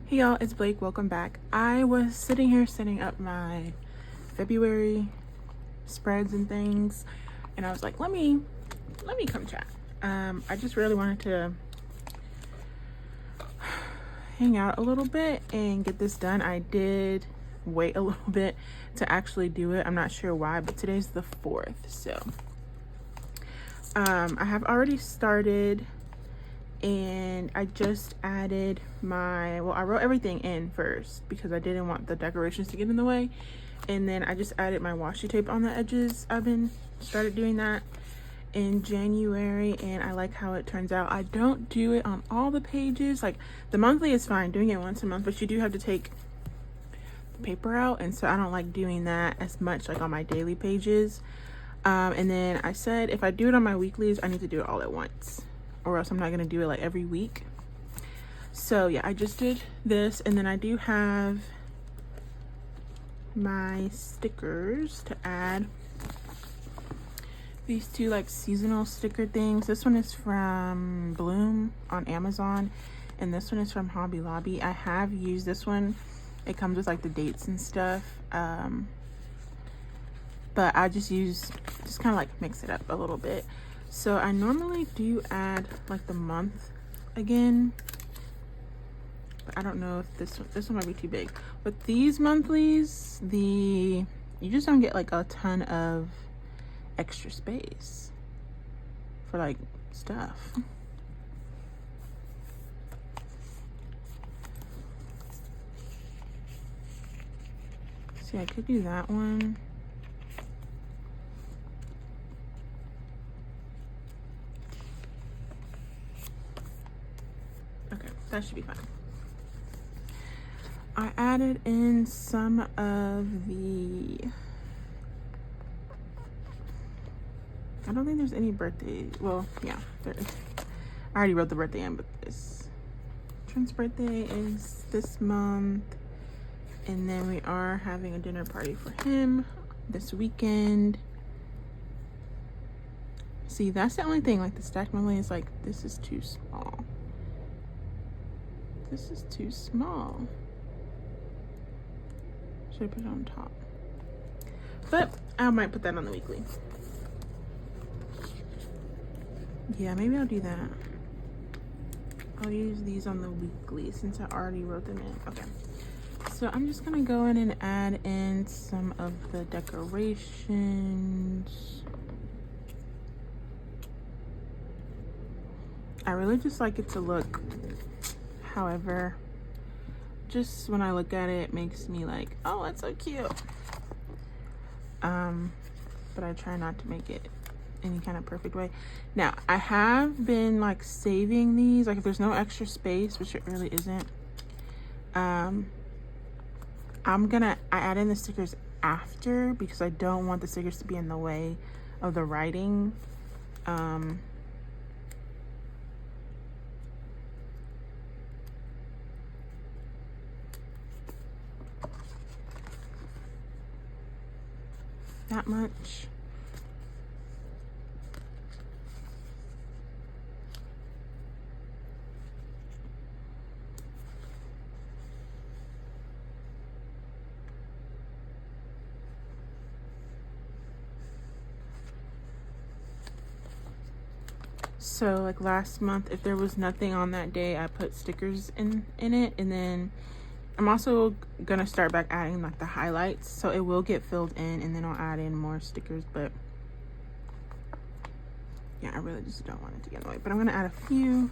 Hey y'all, it's Blake. Welcome back. I was sitting here setting up my February spreads and things, and I was like, let me come chat. I just really wanted to hang out a little bit and get this done. I did wait a little bit to actually do it. I'm not sure why, but today's the 4th, so I have already started. And I just added I wrote everything in first because I didn't want the decorations to get in the way, and then I just added my washi tape on the edges. Started doing that in January, and I like how it turns out. I don't do it on all the pages. Like, the monthly is fine, doing it once a month, but you do have to take the paper out, and so I don't like doing that as much like on my daily pages. And then I said if I do it on my weeklies, I need to do it all at once, or else I'm not gonna do it like every week. So yeah, I just did this, and then I do have my stickers to add. These two like seasonal sticker things. This one is from Bloom on Amazon, and this one is from Hobby Lobby. I have used this one. It comes with like the dates and stuff, but I just kind of like mix it up a little bit. So I normally do add like the month again, but I don't know if this one might be too big. But these monthlies, you just don't get like a ton of extra space for like stuff. See, I could do that one. Okay, that should be fine. I added in some of the, I don't think there's any birthday. Well, yeah, there is. I already wrote the birthday in, but Trent's birthday is this month. And then we are having a dinner party for him this weekend. See, that's the only thing, like the stacked monthly is like, this is too small. This is too small. Should I put it on top? But I might put that on the weekly. Yeah, maybe I'll do that. I'll use these on the weekly since I already wrote them in. Okay. So I'm just gonna go in and add in some of the decorations. I really just like it to look, however, just when I look at it, it makes me like, oh, that's so cute. But I try not to make it any kind of perfect way. Now, I have been like saving these, like if there's no extra space, which it really isn't, I add in the stickers after because I don't want the stickers to be in the way of the writing. That much. So like last month, if there was nothing on that day, I put stickers in it, and then I'm also gonna start back adding like the highlights, so it will get filled in, and then I'll add in more stickers. But yeah, I really just don't want it to get in the way, but I'm gonna add a few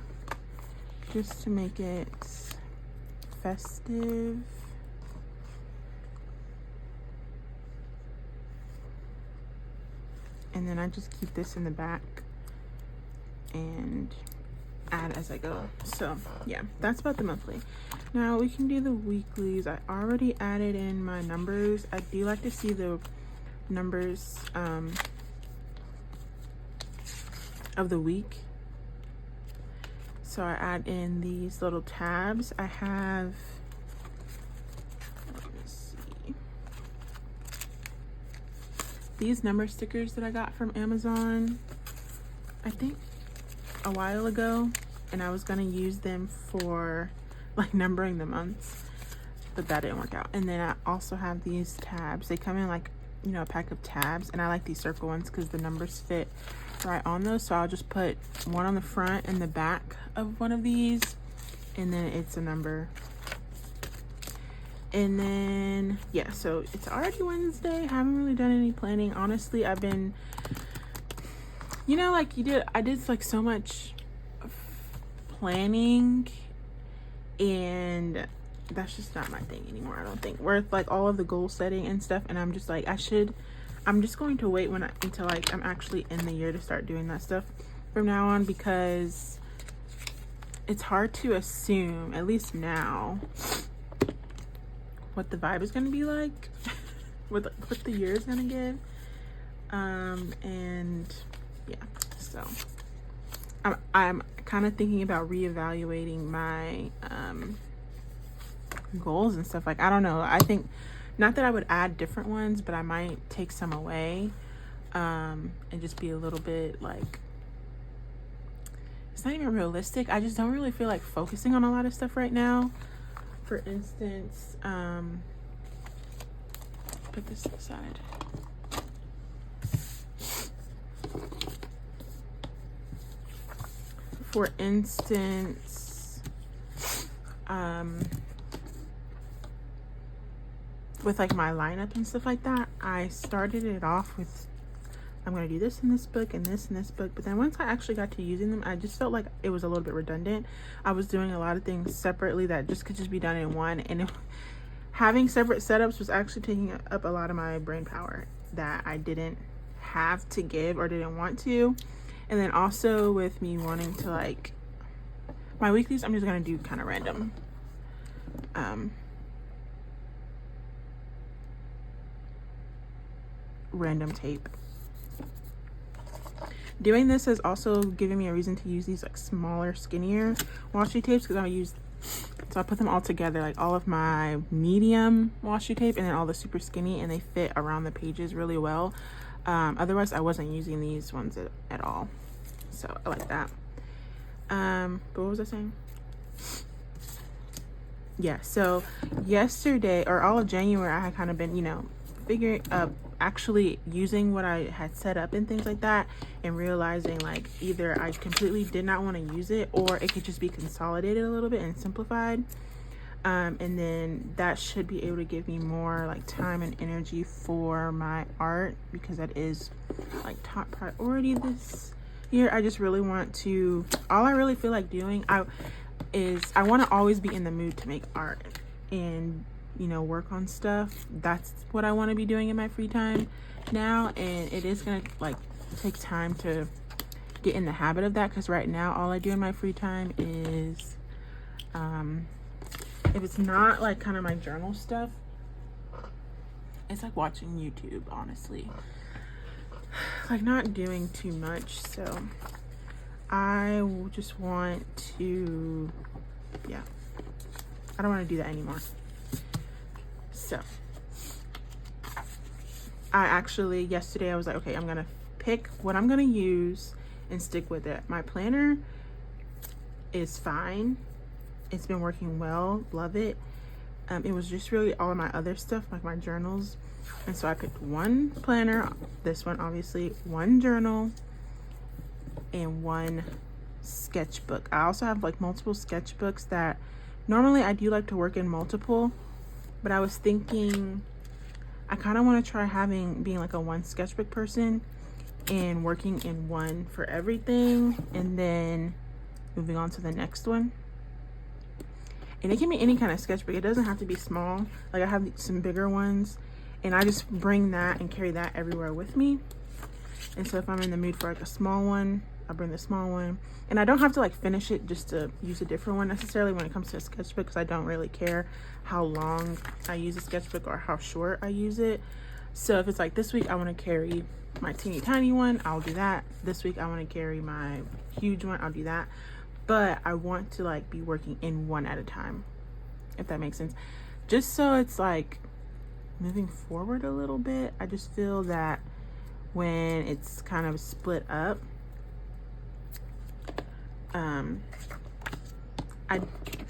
just to make it festive. And then I just keep this in the back and add as I go. So yeah, that's about the monthly. Now we can do the weeklies. I already added in my numbers. I do like to see the numbers of the week, so I add in these little tabs. I have, let me see, these number stickers that I got from Amazon, I think a while ago, and I was gonna use them for like numbering the months, but that didn't work out. And then I also have these tabs. They come in like, you know, a pack of tabs, and I like these circle ones because the numbers fit right on those. So I'll just put one on the front and the back of one of these, and then it's a number. And then yeah, so it's already Wednesday. Haven't really done any planning, honestly. I've been, you know, like I did like so much planning, and that's just not my thing anymore. I don't think, where it's like all of the goal setting and stuff, and I'm just like, I'm just going to wait until like I'm actually in the year to start doing that stuff from now on, because it's hard to assume, at least now, what the vibe is going to be like, what the year is going to give. And yeah, so I'm kind of thinking about reevaluating my goals and stuff. Like, I don't know, I think, not that I would add different ones, but I might take some away, and just be a little bit like, it's not even realistic. I just don't really feel like focusing on a lot of stuff right now. For instance, put this aside. For instance, with like my lineup and stuff like that, I started it off with, I'm going to do this in this book and this in this book. But then once I actually got to using them, I just felt like it was a little bit redundant. I was doing a lot of things separately that just could just be done in one. And having separate setups was actually taking up a lot of my brain power that I didn't have to give or didn't want to. And then also with me wanting to, like, my weeklies, I'm just going to do kind of random. Random tape. Doing this has also given me a reason to use these like smaller, skinnier washi tapes, because so I put them all together, like all of my medium washi tape and then all the super skinny, and they fit around the pages really well. Otherwise I wasn't using these ones at all, so I like that. But what was I saying? Yeah, so yesterday, or all of January, I had kind of been, you know, figuring actually using what I had set up and things like that, and realizing like either I completely did not want to use it, or it could just be consolidated a little bit and simplified, and then that should be able to give me more like time and energy for my art, because that is like top priority this year. I just really want to, all I really feel like doing I want to always be in the mood to make art and, you know, work on stuff. That's what I want to be doing in my free time now, and it is gonna like take time to get in the habit of that, because right now all I do in my free time is if it's not like kind of my journal stuff, it's like watching YouTube, honestly, like not doing too much. So I just want to, yeah, I don't want to do that anymore. So I actually, yesterday I was like, okay, I'm gonna pick what I'm gonna use and stick with it. My planner is fine, it's been working well, love it. It was just really all of my other stuff, like my journals, and so I picked one planner, this one obviously, one journal, and one sketchbook. I also have like multiple sketchbooks that normally I do like to work in multiple, but I was thinking I kind of want to try being like a one sketchbook person and working in one for everything, and then moving on to the next one. And it can be any kind of sketchbook, it doesn't have to be small. Like I have some bigger ones, and I just bring that and carry that everywhere with me. And so if I'm in the mood for like a small one, I'll bring the small one, and I don't have to like finish it just to use a different one necessarily when it comes to a sketchbook, because I don't really care how long I use a sketchbook or how short I use it. So if it's like this week I want to carry my teeny tiny one, I'll do that. This week I want to carry my huge one, I'll do that. But I want to like be working in one at a time, if that makes sense, just so it's like moving forward a little bit. I just feel that when it's kind of split up,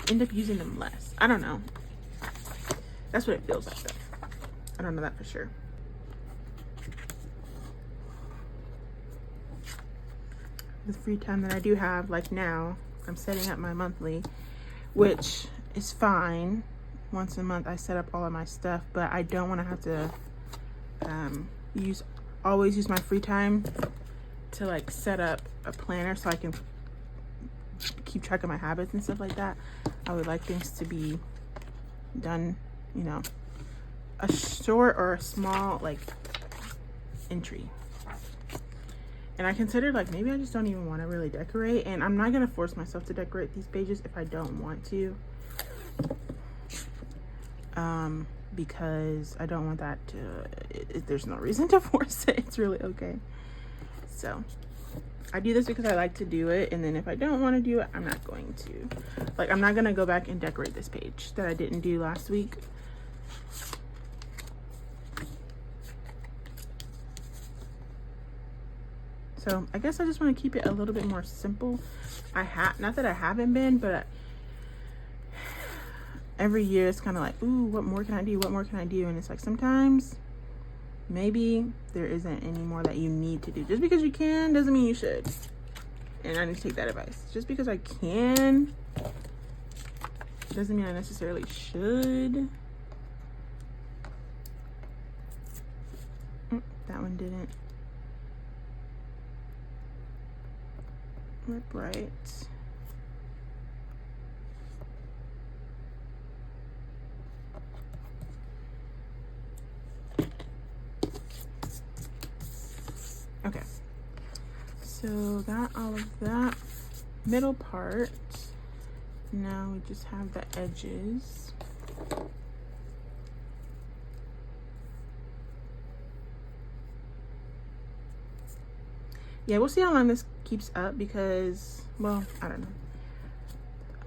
end up using them less. I don't know. That's what it feels like though. I don't know that for sure. The free time that I do have, like now, I'm setting up my monthly, which is fine. Once a month I set up all of my stuff, but I don't want to have to always use my free time to like set up a planner so I can keep track of my habits and stuff like that. I would like things to be done, you know, a short or a small like entry. And I considered like maybe I just don't even want to really decorate, and I'm not gonna force myself to decorate these pages if I don't want to, because I don't want that to, there's no reason to force it. It's really okay. So I do this because I like to do it, and then if I don't want to do it, I'm not going to. Like, I'm not gonna go back and decorate this page that I didn't do last week. So I guess I just want to keep it a little bit more simple. Not that I haven't been, but every year it's kind of like, ooh, what more can I do? What more can I do? And it's like, sometimes maybe there isn't any more that you need to do. Just because you can doesn't mean you should. And I need to take that advice. Just because I can doesn't mean I necessarily should. That one didn't rip right. Okay, so got all of that middle part. Now we just have the edges. Yeah, we'll see how long this keeps up because, well, I don't know.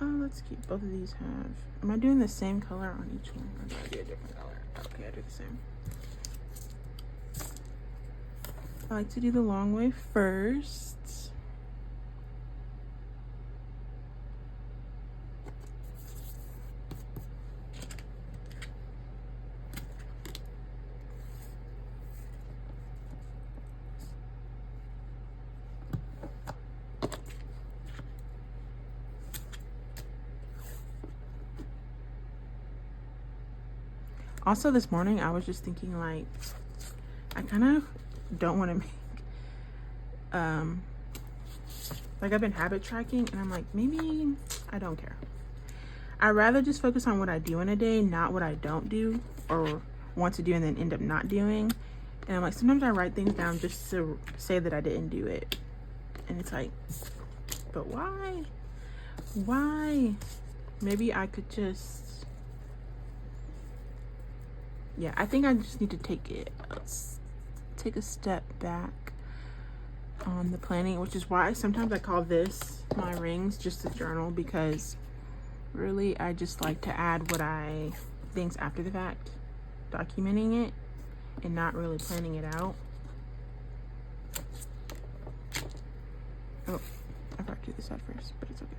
Oh, let's keep both of these have. Am I doing the same color on each one, or do I do a different color? Okay, I do the same. I like to do the long way first. Also, this morning I was just thinking, like, I kind of don't want to make like, I've been habit tracking, and I'm like, maybe I don't care. I'd rather just focus on what I do in a day, not what I don't do or want to do and then end up not doing. And I'm like, sometimes I write things down just to say that I didn't do it, and it's like, but why maybe I could just, yeah, I think I just need to take a step back on the planning, which is why sometimes I call this my rings, just a journal, because really I just like to add things after the fact, documenting it and not really planning it out. Oh, I forgot to do this side first, but it's okay.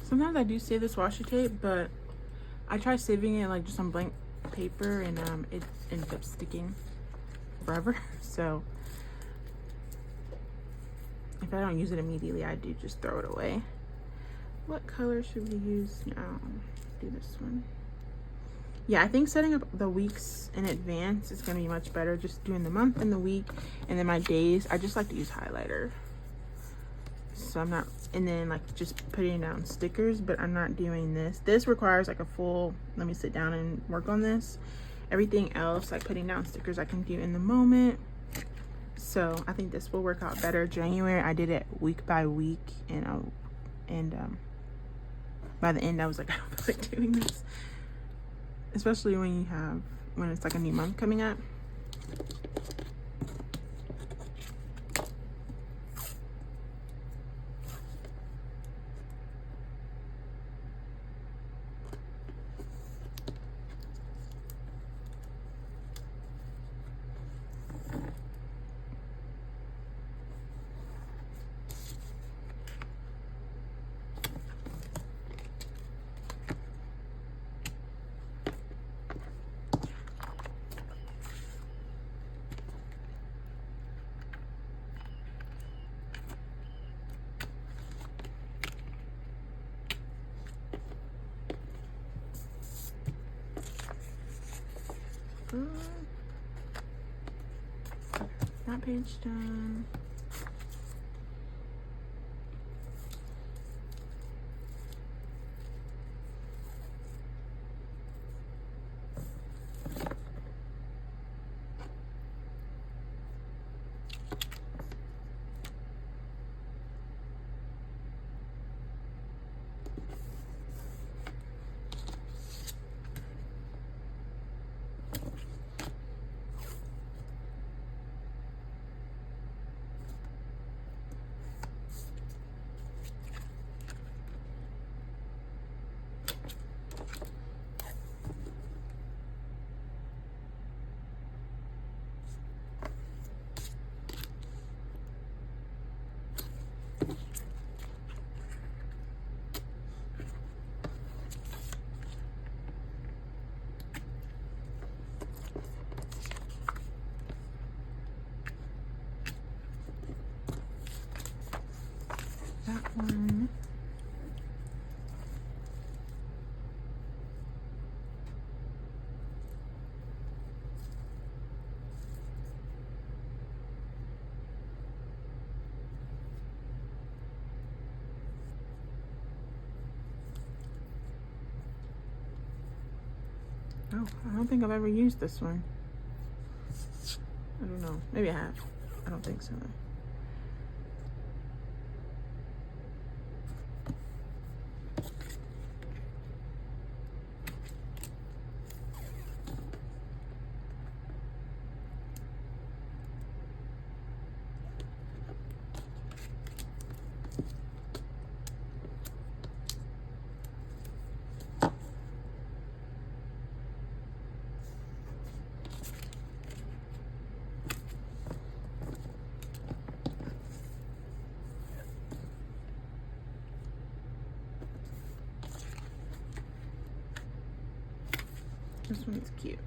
Sometimes I do save this washi tape, but I try saving it like just on blank paper, and it ends up sticking forever. So if I don't use it immediately, I do just throw it away. What color should we use now? Do this one. Yeah, I think setting up the weeks in advance is gonna be much better. Just doing the month and the week, and then my days. I just like to use highlighter. So I'm not, and then like just putting down stickers, but I'm not doing this. This requires like a full, let me sit down and work on this. Everything else, like putting down stickers, I can do in the moment. So I think this will work out better. January, I did it week by week, and by the end, I was like, I don't feel like doing this. Especially when it's like a new month coming up. That page done. That one. Oh, I don't think I've ever used this one. I don't know. Maybe I have. I don't think so. This one's cute.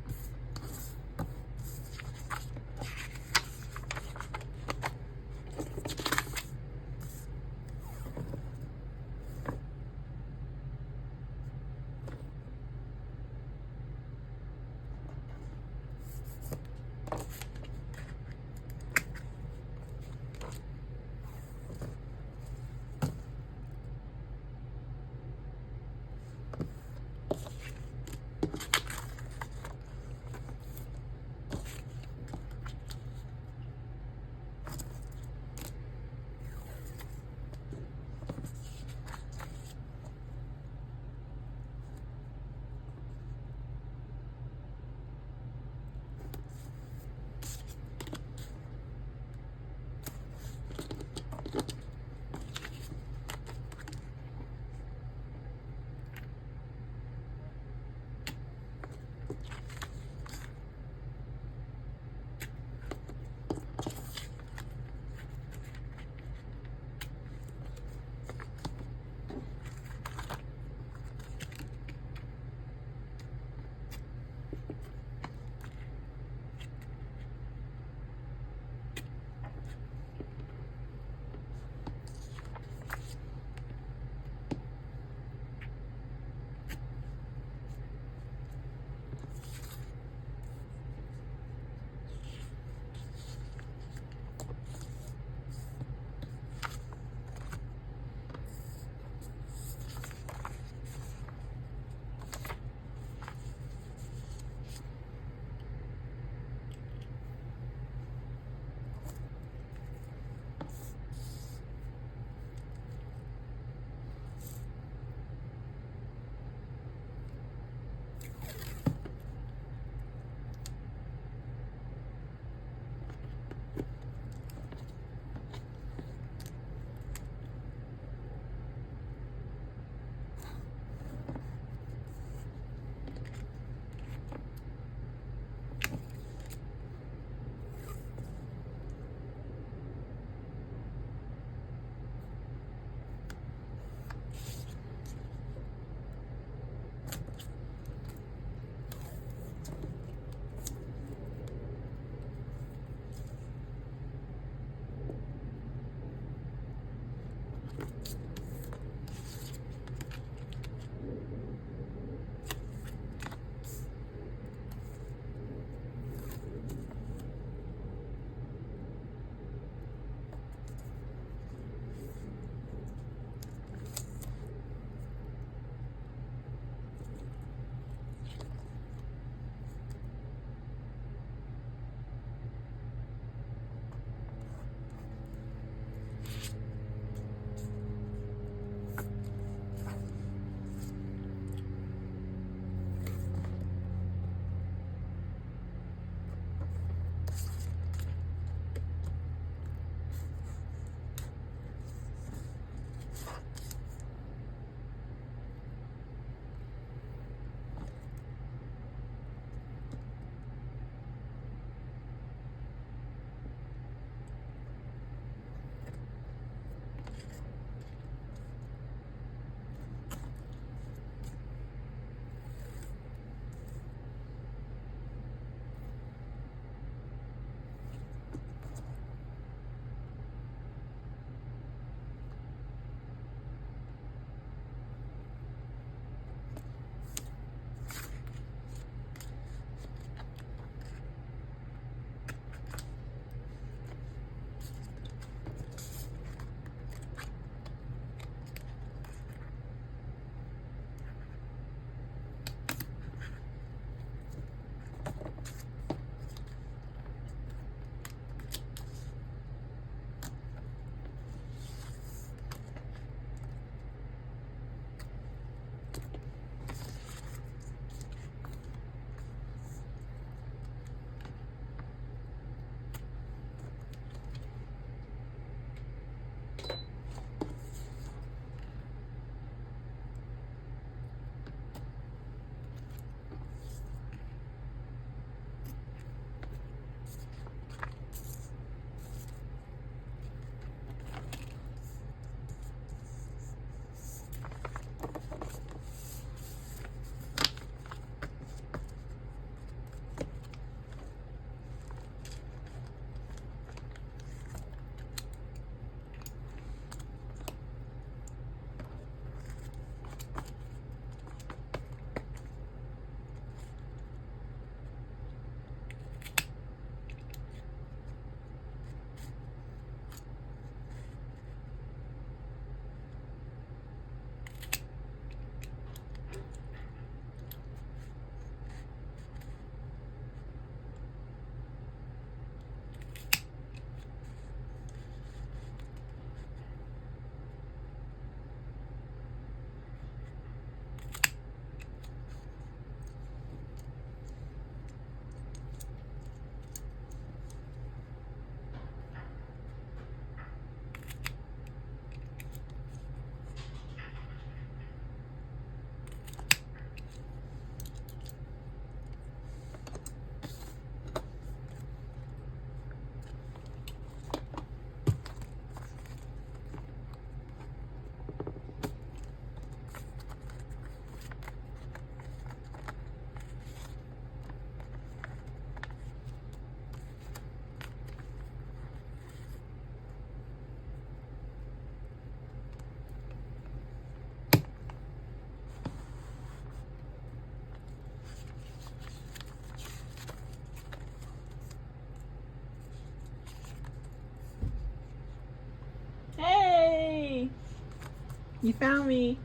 You found me.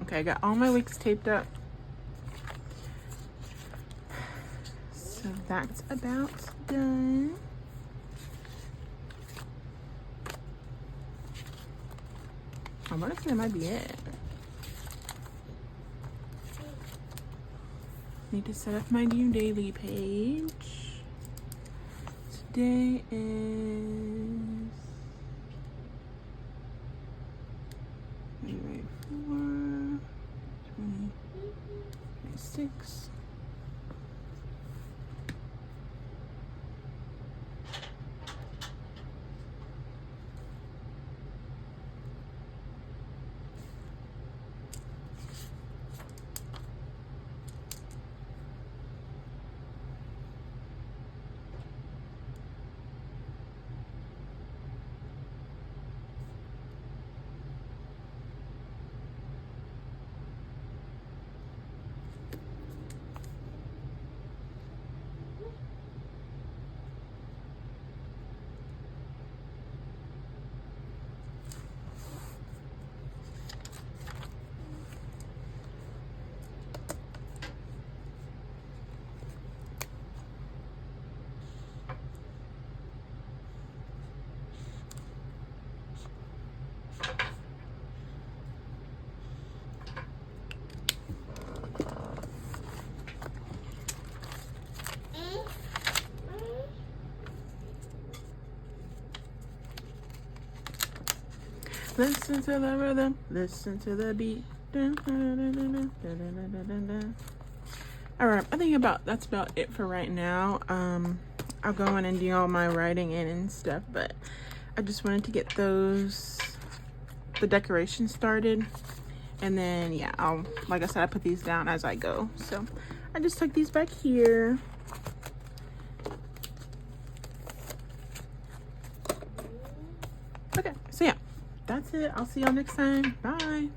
Okay, I got all my wigs taped up. So that's about done. I want to say that might be it. Need to set up my new daily page. Today is February 4, 2026. Listen to the rhythm, listen to the beat. Alright, I think that's about it for right now. I'll go in and do all my writing in and stuff, but I just wanted to get the decorations started. And then yeah, like I said, I put these down as I go. So I just took these back here. Okay, so yeah, that's it. I'll see y'all next time. Bye.